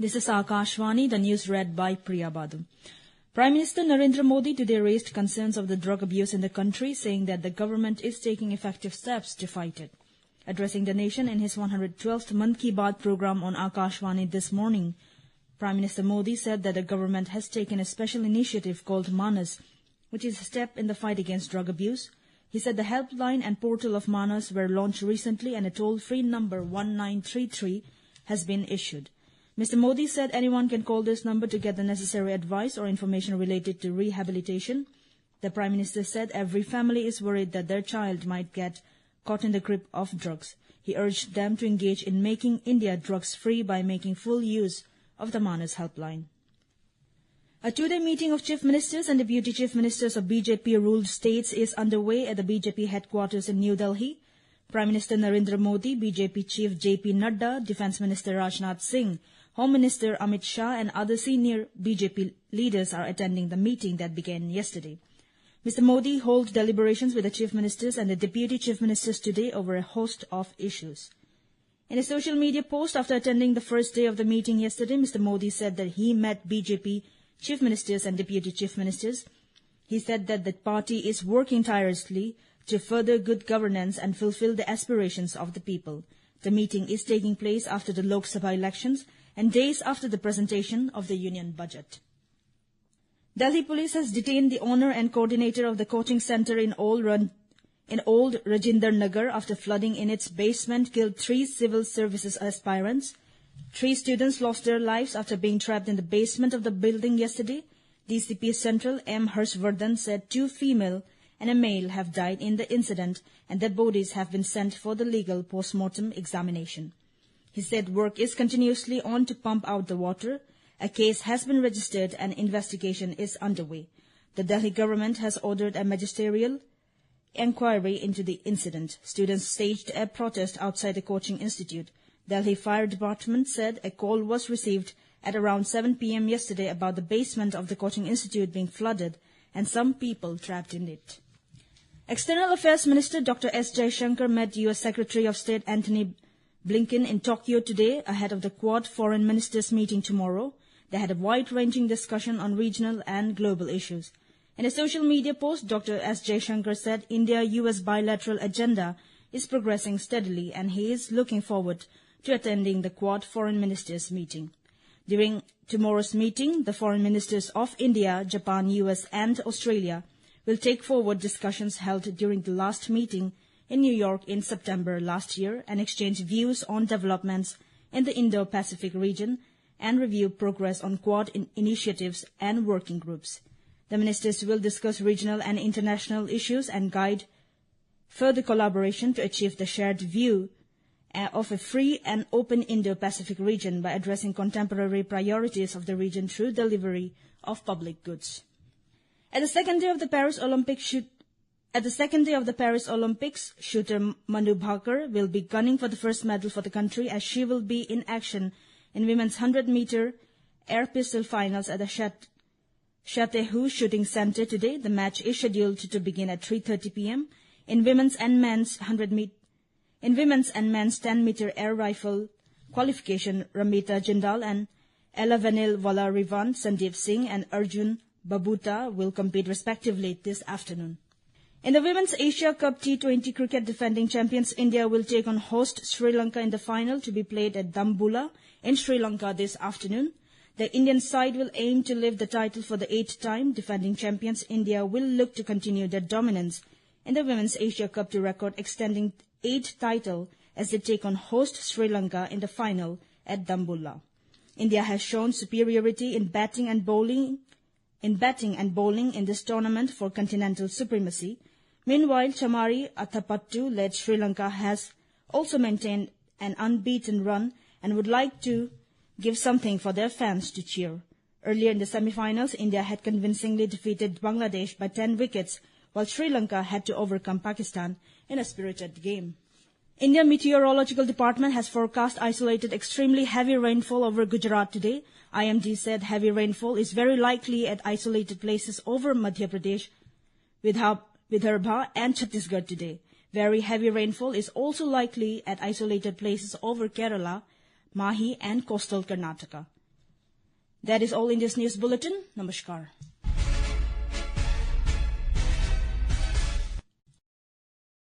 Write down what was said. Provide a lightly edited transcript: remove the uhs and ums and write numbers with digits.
This is Akashvani, the news read by Priya Badu. Prime Minister Narendra Modi today raised concerns of the drug abuse in the country, saying that the government is taking effective steps to fight it. Addressing the nation in his 112th Mann Ki Baat program on Akashvani this morning, Prime Minister Modi said that the government has taken a special initiative called Manas, which is a step in the fight against drug abuse. He said the helpline and portal of Manas were launched recently and a toll-free number 1933 has been issued. Mr. Modi said anyone can call this number to get the necessary advice or information related to rehabilitation. The Prime Minister said every family is worried that their child might get caught in the grip of drugs. He urged them to engage in making India drugs-free by making full use of the Manas helpline. A two-day meeting of Chief Ministers and Deputy Chief Ministers of BJP-ruled states is underway at the BJP headquarters in New Delhi. Prime Minister Narendra Modi, BJP Chief J.P. Nadda, Defence Minister Rajnath Singh, Home Minister Amit Shah and other senior BJP leaders are attending the meeting that began yesterday. Mr. Modi holds deliberations with the Chief Ministers and the Deputy Chief Ministers today over a host of issues. In a social media post after attending the first day of the meeting yesterday, Mr. Modi said that he met BJP Chief Ministers and Deputy Chief Ministers. He said that the party is working tirelessly to further good governance and fulfill the aspirations of the people. The meeting is taking place after the Lok Sabha elections and days after the presentation of the union budget. Delhi Police has detained the owner and coordinator of the coaching centre in Old Rajinder Nagar after flooding in its basement killed 3 civil services aspirants. 3 students lost their lives after being trapped in the basement of the building yesterday. DCP Central M. Harshvardhan said 2 female and a male have died in the incident and their bodies have been sent for the legal post-mortem examination. He said work is continuously on to pump out the water. A case has been registered and investigation is underway. The Delhi government has ordered a magisterial inquiry into the incident. Students staged a protest outside the coaching institute. Delhi Fire Department said a call was received at around 7 p.m. yesterday about the basement of the coaching institute being flooded and some people trapped in it. External Affairs Minister Dr. S. Jaishankar met U.S. Secretary of State Antony Blinken in Tokyo today ahead of the Quad Foreign Ministers meeting tomorrow. They had a wide-ranging discussion on regional and global issues. In a social media post, Dr. S. Jaishankar said India-US bilateral agenda is progressing steadily and he is looking forward to attending the Quad Foreign Ministers meeting. During tomorrow's meeting, the foreign ministers of India, Japan, US and Australia will take forward discussions held during the last meeting in New York in September last year and exchange views on developments in the Indo-Pacific region and review progress on Quad initiatives and working groups. The ministers will discuss regional and international issues and guide further collaboration to achieve the shared view of a free and open Indo-Pacific region by addressing contemporary priorities of the region through delivery of public goods. At the second day of the Paris Olympics, shooter Manu Bhaker will be gunning for the first medal for the country as she will be in action in women's 100-meter air pistol finals at the Chateau Shooting Center today. The match is scheduled to begin at 3:30 p.m. In women's and men's 10-meter air rifle qualification, Ramita Jindal and Elavenil Valarivan, Sandeep Singh and Arjun Babuta will compete respectively this afternoon. In the Women's Asia Cup T20 cricket, defending champions India will take on host Sri Lanka in the final to be played at Dambulla in Sri Lanka this afternoon. The Indian side will aim to lift the title for the 8th time. Defending champions India will look to continue their dominance in the Women's Asia Cup to record extending 8th title as they take on host Sri Lanka in the final at Dambulla. India has shown superiority in batting and bowling in this tournament for continental supremacy. Meanwhile, Chamari Athapattu-led Sri Lanka has also maintained an unbeaten run and would like to give something for their fans to cheer. Earlier in the semi-finals, India had convincingly defeated Bangladesh by 10 wickets, while Sri Lanka had to overcome Pakistan in a spirited game. India Meteorological Department has forecast isolated extremely heavy rainfall over Gujarat today. IMD said heavy rainfall is very likely at isolated places over Madhya Pradesh, Vidarbha and Chhattisgarh today. Very heavy rainfall is also likely at isolated places over Kerala, Mahi and coastal Karnataka. That is all in this news bulletin. Namaskar.